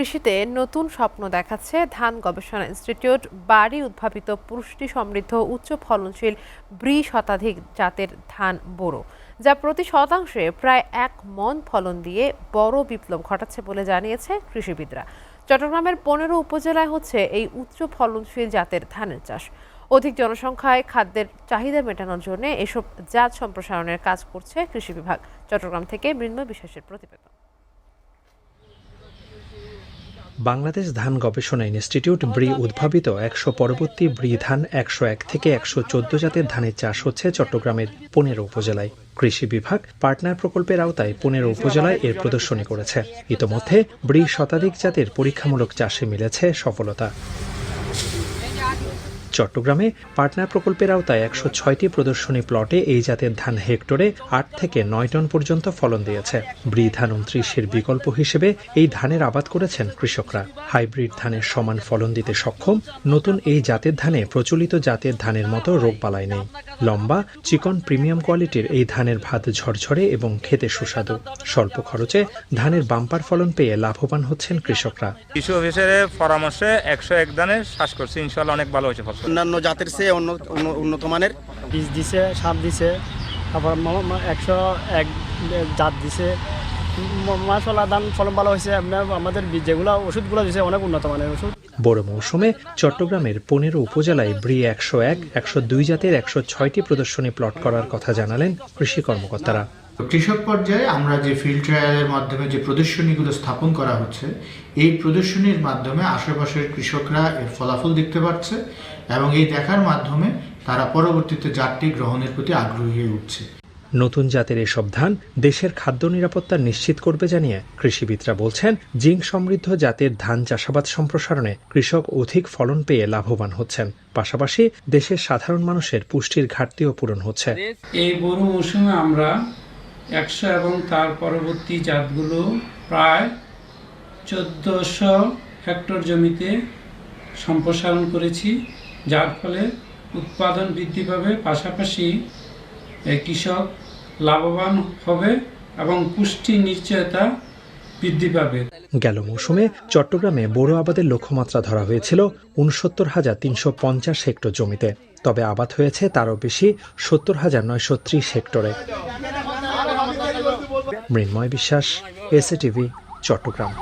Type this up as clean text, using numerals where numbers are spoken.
কৃষিতে নতুন স্বপ্ন দেখাচ্ছে ধান গবেষণা ইনস্টিটিউট। বাড়ি উদ্ভাবিত পুষ্টি সমৃদ্ধ উচ্চ ফলনশীল ব্রি শতাধিক জাতের ধান বোরো, যা প্রতি শতাংশে প্রায় 1 মণ ফলন দিয়ে বড় বিপ্লব ঘটাচ্ছে বলে জানিয়েছে কৃষিবিদরা। চট্টগ্রামের 15 উপজেলায় হচ্ছে এই উচ্চ ফলনশীল জাতের ধানের চাষ। অধিক জনসংখ্যায় খাদ্যের চাহিদা মেটানোর জন্য এসব জাত সম্প্রসারণের কাজ করছে কৃষি বিভাগ। চট্টগ্রাম থেকে মৃন্ময় বিশ্বাসের প্রতিবেদন। বাংলাদেশ ধান গবেষণা ইনস্টিটিউট ব্রি উদ্ভাবিত 100 পরবর্তী ব্রি ধান 101 থেকে 114 জাতের ধানের চাষ হচ্ছে চট্টগ্রামের 15 উপজেলায়। কৃষি বিভাগ পার্টনার প্রকল্পের আওতায় 15 উপজেলায় এর প্রদর্শনী করেছে। ইতোমধ্যে ব্রি শতাধিক জাতের পরীক্ষামূলক চাষে মিলেছে সফলতা। চট্টগ্রামে পার্টনার প্রকল্পের আওতায় 106টি প্রদর্শনী প্লটে এই জাতের ধান হেক্টরে 8 থেকে 9 টন পর্যন্ত ফলন দিয়েছে। ব্রি ধান 29-এর বিকল্প হিসেবে এই ধানের আবাদ করেছেন কৃষকরা। হাইব্রিড ধানের সমান ফলন দিতে সক্ষম নতুন এই জাতের ধানে প্রচলিত জাতের ধানের মতো রোগবালাই নেই। লম্বা চিকন প্রিমিয়াম কোয়ালিটির এই ধানের ভাত ঝরঝরে এবং খেতে সুস্বাদু। স্বল্প খরচে ধানের বাম্পার ফলন পেয়ে লাভবান হচ্ছেন কৃষকরা। কৃষি অফিসারের পরামর্শে 101 ধানের চাষ করছি, ইনশাআল্লাহ অনেক ভালো হয়েছে ফসল। অন্যান্য জাতের চেয়ে উন্নত মানের বীজ দিছে, সার দিছে, তারপর 101 জাত দিছে। মাশাআল্লাহ ধান ফলন ভালো হয়েছে। আমাদের যেগুলো ওষুধগুলো দিছে অনেক উন্নত মানের ওষুধ। বড় মৌসুমে চট্টগ্রামের 15 উপজেলায় ব্রি 101, 102 জাতের 106টি প্রদর্শনী প্লট করার কথা জানালেন কৃষি কর্মকর্তারা। কৃষক পর্যায়ে আমরা যে ফিল্ড ট্রায়ালের মাধ্যমে যে প্রদর্শনীগুলো স্থাপন করা হচ্ছে, এই প্রদর্শনীর মাধ্যমে আশেপাশের কৃষকরা এর ফলাফল দেখতে পাচ্ছে এবং এই দেখার মাধ্যমে তারা পরবর্তীতে জাতটি গ্রহণের প্রতি আগ্রহী হয়ে উঠছে। নতুন জাতের এসব ধান দেশের খাদ্য নিরাপত্তা নিশ্চিত করবে জানিয়ে কৃষিবিদরা বলছেন, জিঙ্ক সমৃদ্ধ জাতের ধান চাষাবাদ সম্প্রসারণে কৃষক অধিক ফলন পেয়ে লাভবান হচ্ছেন। পাশাপাশি দেশের সাধারণ মানুষের পুষ্টির ঘাটতিও পূরণ হচ্ছে। এই বড় মৌসুমে আমরা 100 এবং তার পরবর্তী জাতগুলো প্রায় 1400 হেক্টর জমিতে সম্প্রসারণ করেছি, যার ফলে উৎপাদন বৃদ্ধি পাবে, পাশাপাশি কৃষক লাভবান হবে এবং পুষ্টি নিশ্চয়তা বৃদ্ধি পাবে। গেল মৌসুমে চট্টগ্রামে বোরো আবাদের লক্ষ্যমাত্রা ধরা হয়েছিল 69,350 হেক্টর জমিতে, তবে আবাদ হয়েছে তারও বেশি 70,930 হেক্টরে। মৃন্ময় বিশ্বাস, এসএটিভি, চট্টগ্রাম।